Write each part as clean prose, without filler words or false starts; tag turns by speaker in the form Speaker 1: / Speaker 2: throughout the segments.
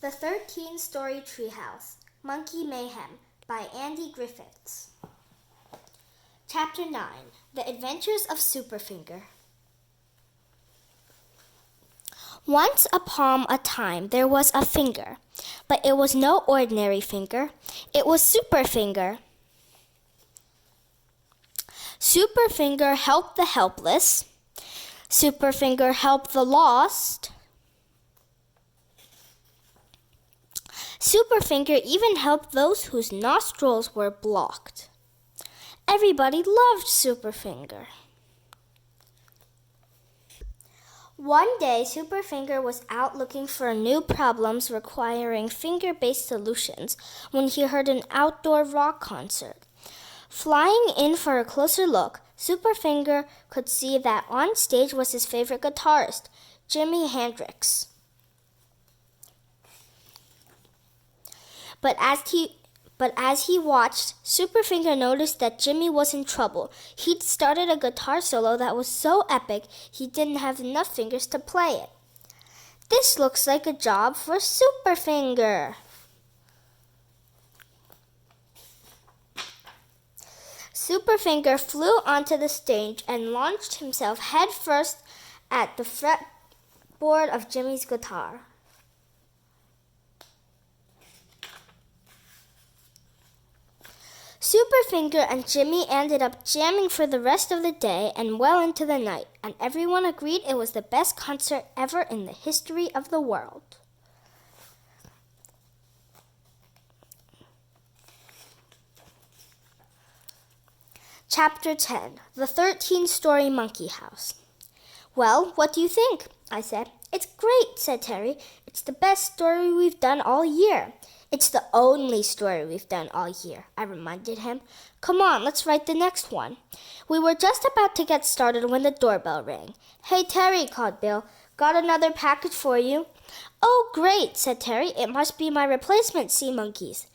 Speaker 1: The 13-Story Treehouse, Monkey Mayhem by Andy Griffiths. Chapter 9, The Adventures of Superfinger. Once upon a time there was a finger, but it was no ordinary finger. It was Superfinger. Superfinger helped the helpless. Superfinger helped the lost. Superfinger even helped those whose nostrils were blocked. Everybody loved Superfinger. One day, Superfinger was out looking for new problems requiring finger-based solutions when he heard an outdoor rock concert. Flying in for a closer look, Superfinger could see that on stage was his favorite guitarist, Jimi Hendrix. But as he watched, Superfinger noticed that Jimmy was in trouble. He'd started a guitar solo that was so epic he didn't have enough fingers to play it. This looks like a job for Superfinger. Superfinger flew onto the stage and launched himself headfirst at the fretboard of Jimmy's guitar. Superfinger and Jimmy ended up jamming for the rest of the day and well into the night, and everyone agreed it was the best concert ever in the history of the world. Chapter 10, The 13-Story Monkey House. Well, what do you think? I said. It's great, said Terry. It's the best story we've done all year. It's the only story we've done all year, I reminded him. Come on, let's write the next one. We were just about to get started when the doorbell rang. Hey, Terry, called Bill. Got another package for you. Oh, great, said Terry. It must be my replacement sea monkeys.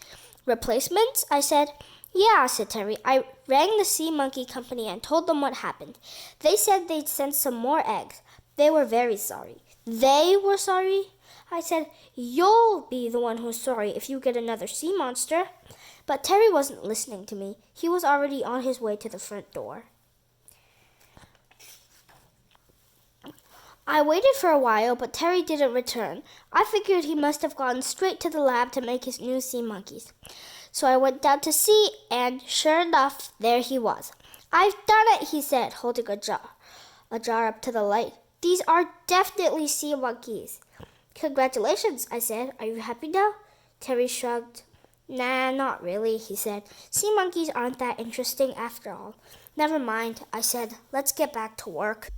Speaker 1: Replacements? I said. Yeah, said Terry. I rang the sea monkey company and told them what happened. They said they'd send some more eggs. They were very sorry. They were sorry? I said, you'll be the one who's sorry if you get another sea monster. But Terry wasn't listening to me. He was already on his way to the front door. I waited for a while, but Terry didn't return. I figured he must have gone straight to the lab to make his new sea monkeys. So I went down to see, and sure enough, there he was. I've done it, he said, holding a jar up to the light. These are definitely sea monkeys. Congratulations, I said. Are you happy now? Terry shrugged. Nah, not really, he said. Sea monkeys aren't that interesting after all. Never mind, I said. Let's get back to work.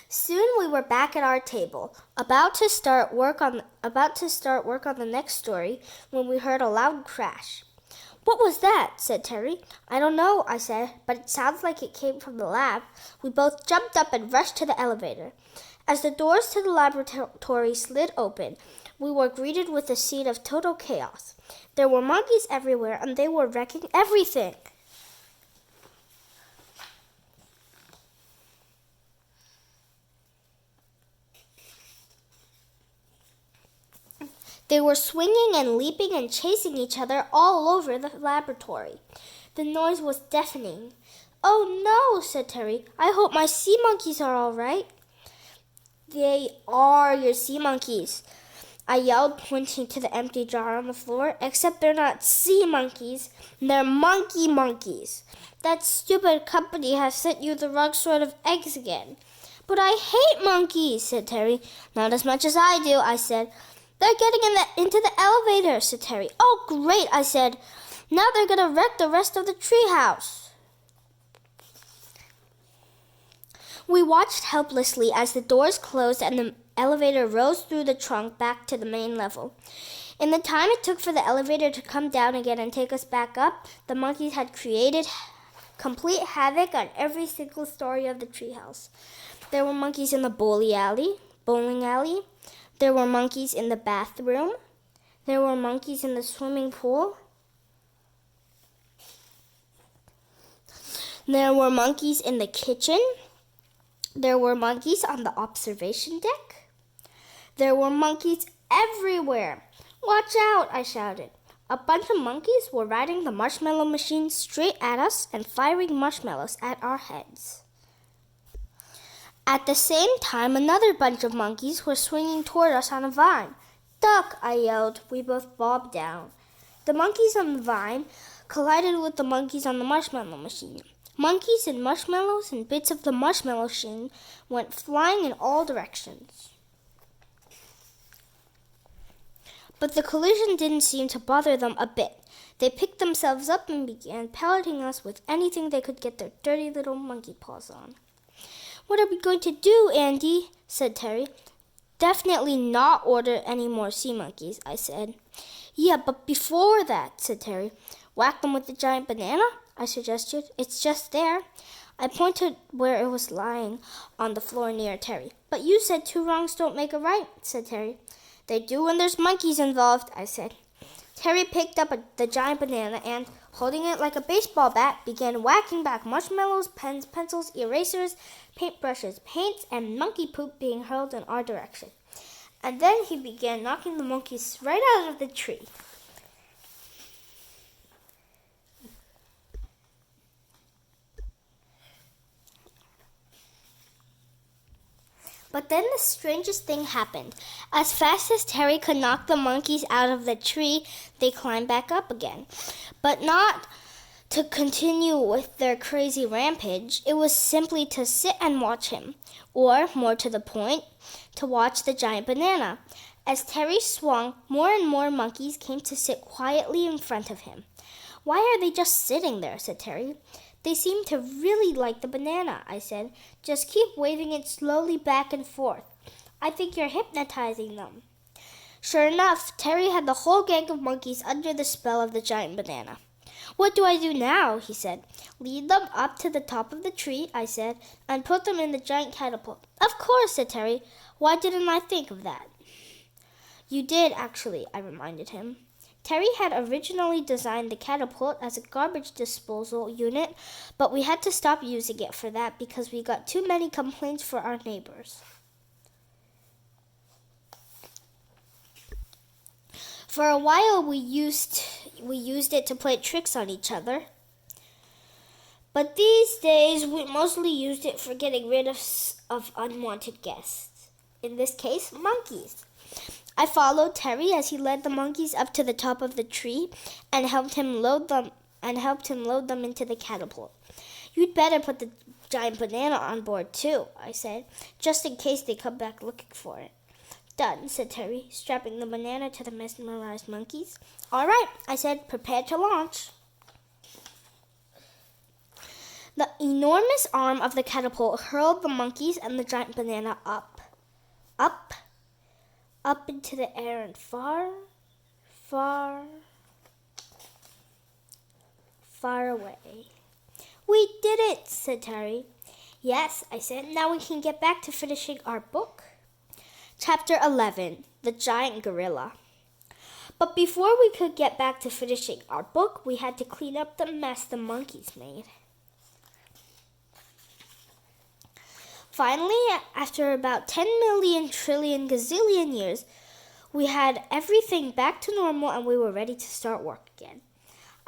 Speaker 1: Soon we were back at our table, about to start work on the next story when we heard a loud crash. What was that? Said Terry. I don't know, I said, but it sounds like it came from the lab. We both jumped up and rushed to the elevator. As the doors to the laboratory slid open, we were greeted with a scene of total chaos. There were monkeys everywhere, and they were wrecking everything. They were swinging and leaping and chasing each other all over the laboratory. The noise was deafening. Oh no, said Terry. I hope my sea monkeys are all right. They are your sea monkeys, I yelled, pointing to the empty jar on the floor, except they're not sea monkeys, they're monkey monkeys. That stupid company has sent you the wrong sort of eggs again. But I hate monkeys, said Terry. Not as much as I do, I said. They're getting into the elevator, said Terry. Oh, great, I said. Now they're going to wreck the rest of the treehouse. We watched helplessly as the doors closed and the elevator rose through the trunk back to the main level. In the time it took for the elevator to come down again and take us back up, the monkeys had created complete havoc on every single story of the treehouse. There were monkeys in the bowling alley. There were monkeys in the bathroom. There were monkeys in the swimming pool. There were monkeys in the kitchen. There were monkeys on the observation deck. There were monkeys everywhere. Watch out, I shouted. A bunch of monkeys were riding the marshmallow machine straight at us and firing marshmallows at our heads. At the same time, another bunch of monkeys were swinging toward us on a vine. Duck, I yelled. We both bobbed down. The monkeys on the vine collided with the monkeys on the marshmallow machine. Monkeys and marshmallows and bits of the marshmallow machine went flying in all directions. But the collision didn't seem to bother them a bit. They picked themselves up and began pelleting us with anything they could get their dirty little monkey paws on. What are we going to do, Andy? Said Terry. Definitely not order any more sea monkeys, I said. Yeah, but before that, said Terry. Whack them with the giant banana, I suggested. It's just there. I pointed where it was lying on the floor near Terry. But you said 2 wrongs don't make a right, said Terry. They do when there's monkeys involved, I said. Terry picked up the giant banana and, holding it like a baseball bat, began whacking back marshmallows, pens, pencils, erasers, paintbrushes, paints, and monkey poop being hurled in our direction. And then he began knocking the monkeys right out of the tree. But then the strangest thing happened. As fast as Terry could knock the monkeys out of the tree, they climbed back up again. But not to continue with their crazy rampage. It was simply to sit and watch him. Or, more to the point, to watch the giant banana. As Terry swung, more and more monkeys came to sit quietly in front of him. Why are they just sitting there? Said Terry. They seem to really like the banana, I said. Just keep waving it slowly back and forth. I think you're hypnotizing them. Sure enough, Terry had the whole gang of monkeys under the spell of the giant banana. What do I do now? He said. Lead them up to the top of the tree, I said, and put them in the giant catapult. Of course, said Terry. Why didn't I think of that? You did, actually, I reminded him. Terry had originally designed the catapult as a garbage disposal unit, but we had to stop using it for that because we got too many complaints from our neighbors. For a while, we used it to play tricks on each other. But these days, we mostly used it for getting rid of unwanted guests. In this case, monkeys. I followed Terry as he led the monkeys up to the top of the tree and helped him load them into the catapult. You'd better put the giant banana on board too, I said, just in case they come back looking for it. Done, said Terry, strapping the banana to the mesmerized monkeys. All right, I said, prepare to launch. The enormous arm of the catapult hurled the monkeys and the giant banana up into the air and far, far, far away. We did it, said Terry. Yes, I said, now we can get back to finishing our book. Chapter 11, The Giant Gorilla. But before we could get back to finishing our book, we had to clean up the mess the monkeys made. Finally, after about 10 million trillion gazillion years, we had everything back to normal and we were ready to start work again.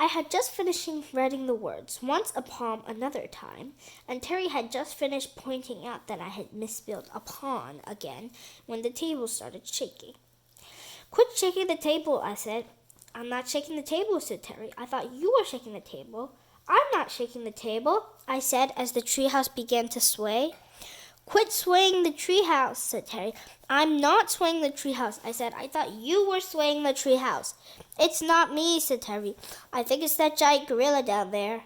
Speaker 1: I had just finished writing the words, once upon another time, and Terry had just finished pointing out that I had misspelled upon again when the table started shaking. Quit shaking the table, I said. I'm not shaking the table, said Terry. I thought you were shaking the table. I'm not shaking the table, I said as the treehouse began to sway. Quit swaying the treehouse, said Terry. I'm not swaying the treehouse, I said. I thought you were swaying the treehouse. It's not me, said Terry. I think it's that giant gorilla down there.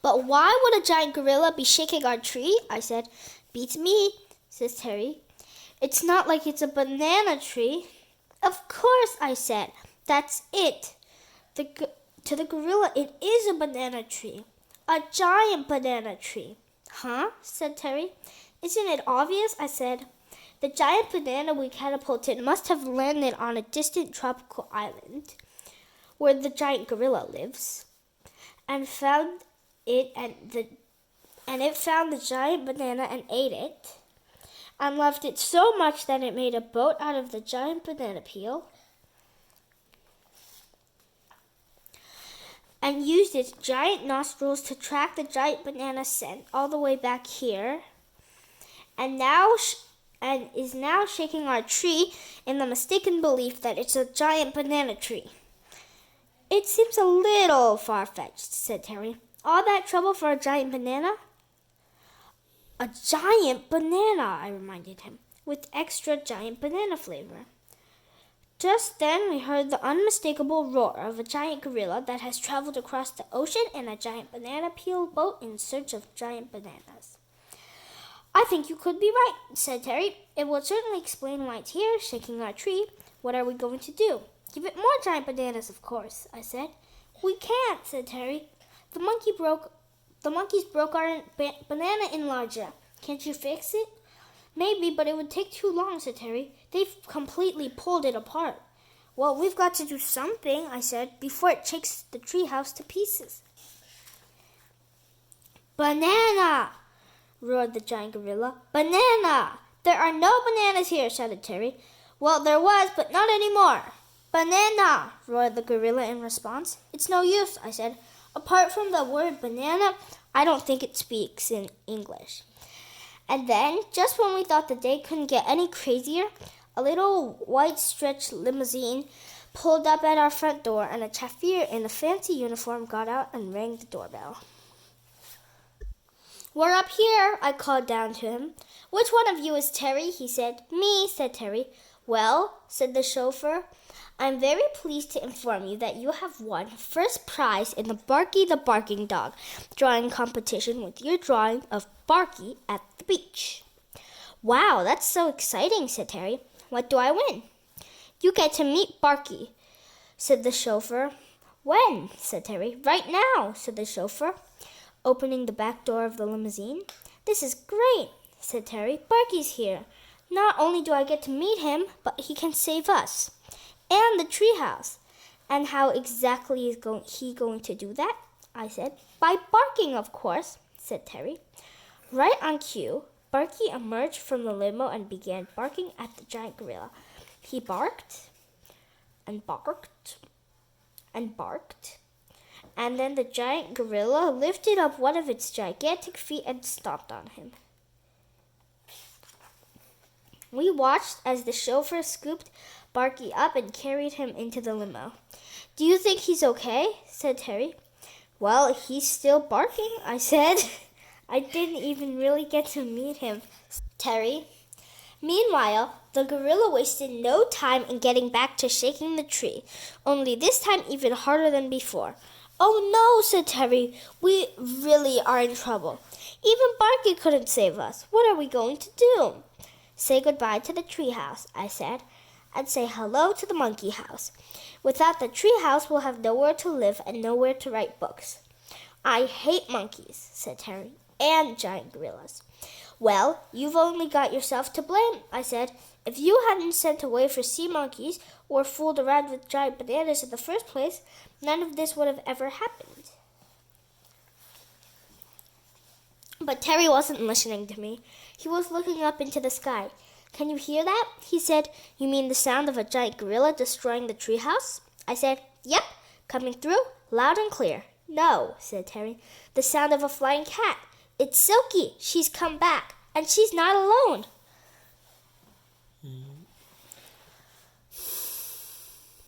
Speaker 1: But why would a giant gorilla be shaking our tree? I said. Beats me, says Terry. It's not like it's a banana tree. Of course, I said. That's it. To the gorilla, it is a banana tree. A giant banana tree. Huh? Said Terry. Isn't it obvious? I said. The giant banana we catapulted must have landed on a distant tropical island where the giant gorilla lives and found it and it found the giant banana and ate it. and loved it so much that it made a boat out of the giant banana peel and used its giant nostrils to track the giant banana scent all the way back here, and is now shaking our tree in the mistaken belief that it's a giant banana tree. It seems a little far-fetched, said Terry. All that trouble for a giant banana? A giant banana, I reminded him, with extra giant banana flavor. Just then we heard the unmistakable roar of a giant gorilla that has traveled across the ocean in a giant banana peel boat in search of giant bananas. I think you could be right, said Terry. It will certainly explain why it's here, shaking our tree. What are we going to do? Give it more giant bananas, of course, I said. We can't, said Terry. The monkeys broke our banana enlarger. Can't you fix it? Maybe, but it would take too long, said Terry. They've completely pulled it apart. Well, we've got to do something, I said, before it shakes the treehouse to pieces. Banana! Roared the giant gorilla. Banana! There are no bananas here, shouted Terry. Well, there was, but not anymore. Banana! Roared the gorilla in response. It's no use, I said. Apart from the word banana, I don't think it speaks in English. And then, just when we thought the day couldn't get any crazier, a little white stretch limousine pulled up at our front door, and a chauffeur in a fancy uniform got out and rang the doorbell. We're up here, I called down to him. Which one of you is Terry? He said. Me, said Terry. Well, said the chauffeur, I'm very pleased to inform you that you have won first prize in the Barky the Barking Dog drawing competition with your drawing of Barky at the beach. Wow, that's so exciting, said Terry. What do I win? You get to meet Barky, said the chauffeur. When? Said Terry. Right now, said the chauffeur, opening the back door of the limousine. This is great, said Terry. Barky's here. Not only do I get to meet him, but he can save us. And the treehouse. And how exactly is he going to do that? I said. By barking, of course, said Terry. Right on cue, Barky emerged from the limo and began barking at the giant gorilla. He barked and barked and barked, and then the giant gorilla lifted up one of its gigantic feet and stomped on him. We watched as the chauffeur scooped Barky up and carried him into the limo. Do you think he's okay? Said Terry. Well, he's still barking, I said. I didn't even really get to meet him, Terry. Meanwhile, the gorilla wasted no time in getting back to shaking the tree, only this time even harder than before. Oh no, said Terry. We really are in trouble. Even Barky couldn't save us. What are we going to do? Say goodbye to the treehouse, I said, and say hello to the monkey house. Without the treehouse, we'll have nowhere to live and nowhere to write books. I hate monkeys, said Terry, and giant gorillas. Well, you've only got yourself to blame, I said. If you hadn't sent away for sea monkeys or fooled around with giant bananas in the first place, none of this would have ever happened. But Terry wasn't listening to me. He was looking up into the sky. Can you hear that? He said. You mean the sound of a giant gorilla destroying the treehouse? I said, yep, coming through, loud and clear. No, said Terry, the sound of a flying cat. It's Silky. She's come back, and she's not alone.